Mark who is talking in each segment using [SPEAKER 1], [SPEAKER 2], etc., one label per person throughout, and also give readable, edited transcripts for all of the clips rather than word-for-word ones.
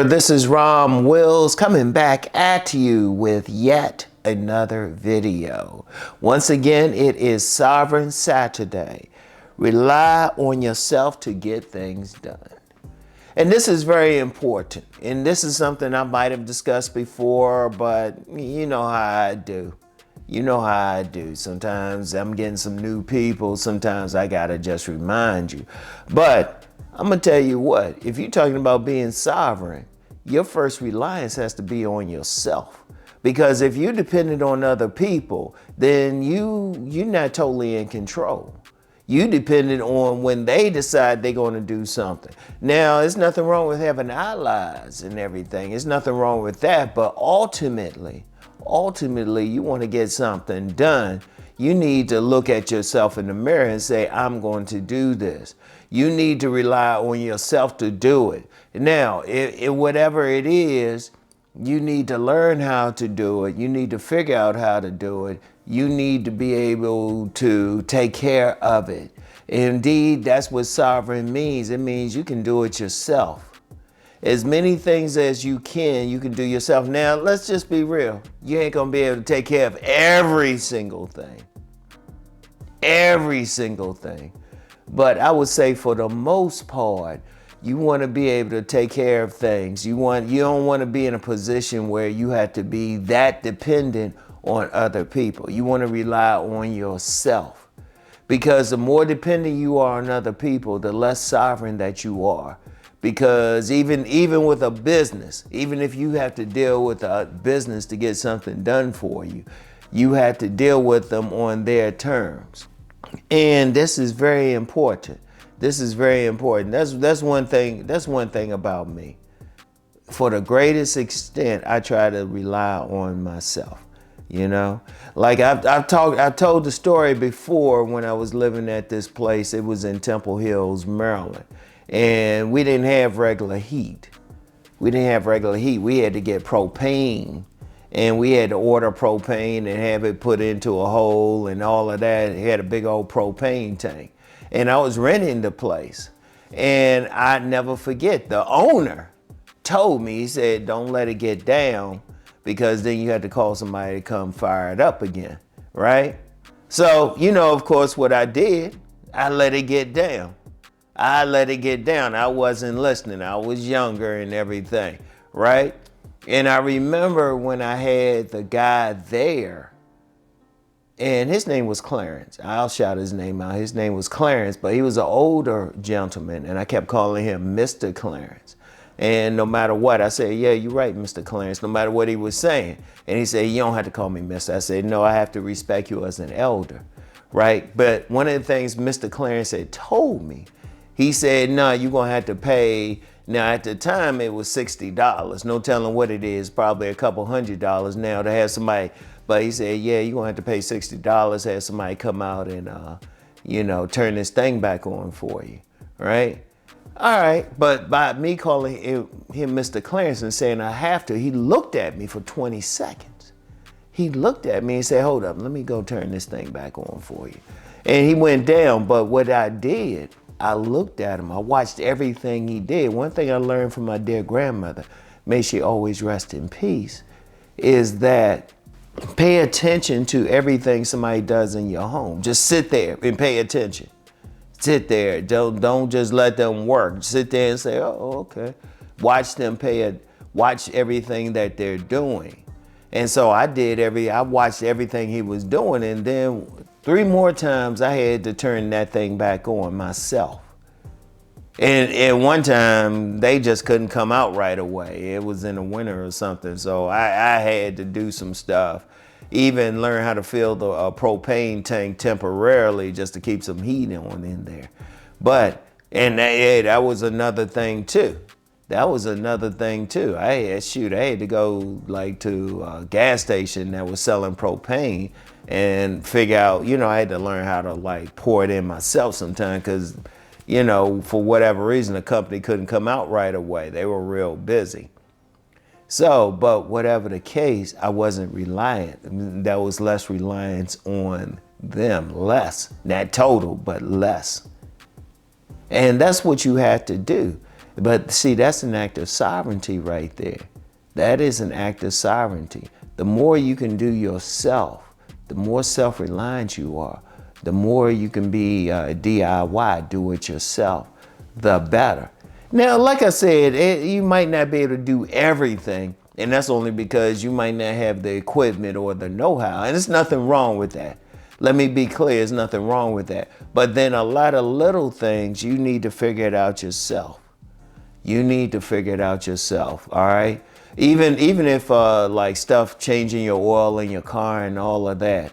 [SPEAKER 1] This is Rom Wills coming back at you with yet another video. Once again, it is Sovereign Saturday. Rely on yourself to get things done. And this is very important. And this is something I might have discussed before, but you know how I do. You know how I do. Sometimes I'm getting some new people. Sometimes I gotta just remind you. But I'm gonna tell you what, if you're talking about being sovereign, your first reliance has to be on yourself. Because if you're dependent on other people, then you're not totally in control. You dependent on when they decide they're gonna do something. Now, there's nothing wrong with having allies and everything. There's nothing wrong with that, but ultimately, you wanna get something done. You need to look at yourself in the mirror and say, I'm going to do this. You need to rely on yourself to do it. Now, whatever it is, you need to learn how to do it. You need to figure out how to do it. You need to be able to take care of it. Indeed, that's what sovereign means. It means you can do it yourself. As many things as you can do yourself. Now, let's just be real. You ain't gonna be able to take care of every single thing. Every single thing. But I would say for the most part, you want to be able to take care of things. You don't want to be in a position where you have to be that dependent on other people. You want to rely on yourself. Because the more dependent you are on other people, the less sovereign that you are. Because even with a business, even if you have to deal with a business to get something done for you, you have to deal with them on their terms. And this is very important. This is very important. That's one thing about me. For the greatest extent, I try to rely on myself. You know, like I've told the story before when I was living at this place. It was in Temple Hills, Maryland, and we didn't have regular heat. We had to get propane. And we had to order propane and have it put into a hole and all of that. It had a big old propane tank. And I was renting the place. And I'd never forget, the owner told me, he said, don't let it get down because then you have to call somebody to come fire it up again, right? So, you know, of course, what I did, I let it get down. I wasn't listening. I was younger and everything, right? And I remember when I had the guy there, and his name was Clarence. I'll shout his name out. His name was Clarence, but he was an older gentleman, and I kept calling him Mr. Clarence. And no matter what, I said, yeah, you're right, Mr. Clarence, no matter what he was saying. And he said, you don't have to call me Mr. I said, no, I have to respect you as an elder, right? But one of the things Mr. Clarence had told me, he said, no, you're going to have to pay. Now, at the time, it was $60. No telling what it is, probably a couple $100 now to have somebody. But he said, yeah, you're going to have to pay $60, have somebody come out and, turn this thing back on for you, right? All right, but by me calling him Mr. Clarence and saying I have to, he looked at me for 20 seconds. He looked at me and said, hold up, let me go turn this thing back on for you. And he went down, but what I did, I looked at him. I watched everything he did. One thing I learned from my dear grandmother, may she always rest in peace, is that pay attention to everything somebody does in your home. Just sit there and pay attention. Sit there. Don't just let them work. Sit there and say, oh, okay. Watch them watch everything that they're doing. And so I watched everything he was doing, and then 3 more times I had to turn that thing back on myself. And one time they just couldn't come out right away. It was in the winter or something. So I had to do some stuff, even learn how to fill the propane tank temporarily just to keep some heat on in there. But, and that was another thing too. I had to go like to a gas station that was selling propane and figure out, I had to learn how to like pour it in myself sometime because, for whatever reason, the company couldn't come out right away. They were real busy. So, but whatever the case, I wasn't reliant. There was less reliance on them, less, not total, but less. And that's what you have to do. But see, that's an act of sovereignty right there. That is an act of sovereignty. The more you can do yourself, the more self-reliant you are, the more you can be DIY, do it yourself, the better. Now, like I said, you might not be able to do everything, and that's only because you might not have the equipment or the know-how, and there's nothing wrong with that. Let me be clear, there's nothing wrong with that. But then a lot of little things, you need to figure it out yourself. You need to figure it out yourself, all right? Even if like stuff changing your oil in your car and all of that,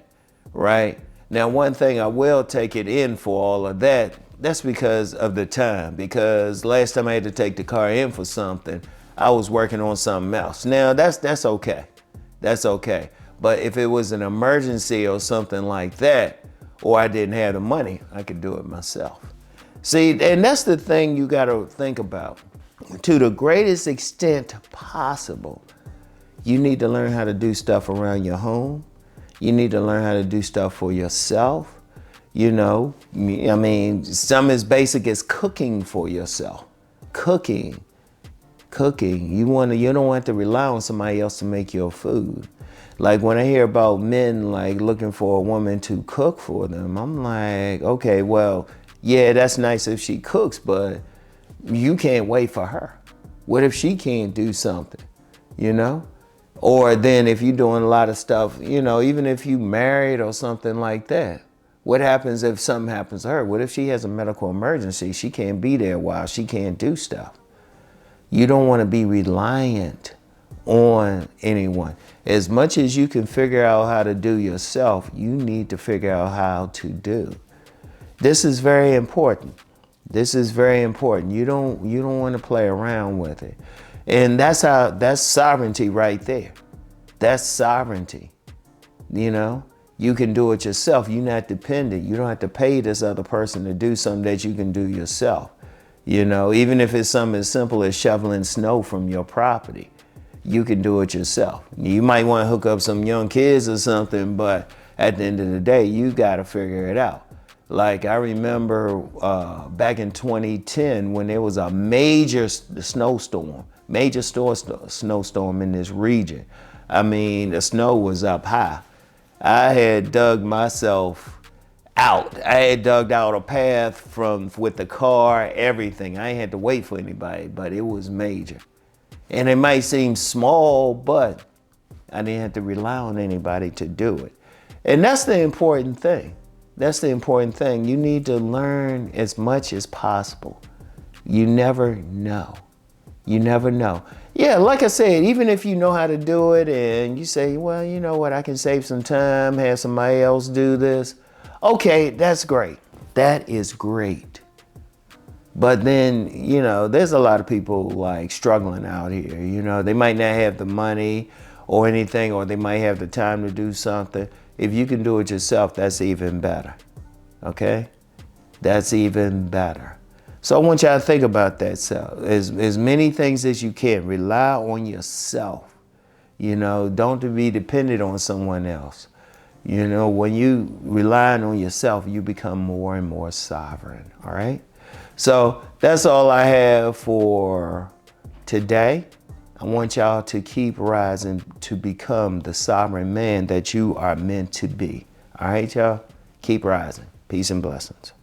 [SPEAKER 1] right? Now, one thing I will take it in for all of that, that's because of the time. Because last time I had to take the car in for something, I was working on something else. Now, that's okay. That's okay. But if it was an emergency or something like that, or I didn't have the money, I could do it myself. See, and that's the thing you got to think about. To the greatest extent possible, you need to learn how to do stuff around your home. You need to learn how to do stuff for yourself. You know, I mean, something as basic as cooking for yourself. Cooking. You don't want to rely on somebody else to make your food. Like when I hear about men like looking for a woman to cook for them, I'm like, okay, well, yeah, that's nice if she cooks, but you can't wait for her. What if she can't do something, you know? Or then if you're doing a lot of stuff, you know, even if you married or something like that, what happens if something happens to her? What if she has a medical emergency? She can't be there while she can't do stuff. You don't want to be reliant on anyone. As much as you can figure out how to do yourself, you need to figure out how to do. This is very important. This is very important. You don't want to play around with it. And that's sovereignty right there. That's sovereignty. You know, you can do it yourself. You're not dependent. You don't have to pay this other person to do something that you can do yourself. You know, even if it's something as simple as shoveling snow from your property, you can do it yourself. You might want to hook up some young kids or something, but at the end of the day, you got to figure it out. Like I remember back in 2010 when there was a major snowstorm in this region. I mean, the snow was up high. I had dug myself out. I had dug out a path with the car, everything. I ain't had to wait for anybody, but it was major. And it might seem small, but I didn't have to rely on anybody to do it. And that's the important thing. That's the important thing. You need to learn as much as possible. You never know. You never know. Yeah, like I said, even if you know how to do it and you say, well, you know what, I can save some time, have somebody else do this. Okay, that's great. That is great. But then, you know, there's a lot of people like struggling out here. You know, they might not have the money or anything, or they might have the time to do something. If you can do it yourself, that's even better. Okay? That's even better. So I want y'all to think about that. So as many things as you can, rely on yourself. You know, don't be dependent on someone else. You know, when you rely on yourself, you become more and more sovereign. All right? So that's all I have for today. I want y'all to keep rising to become the sovereign man that you are meant to be. All right, y'all? Keep rising. Peace and blessings.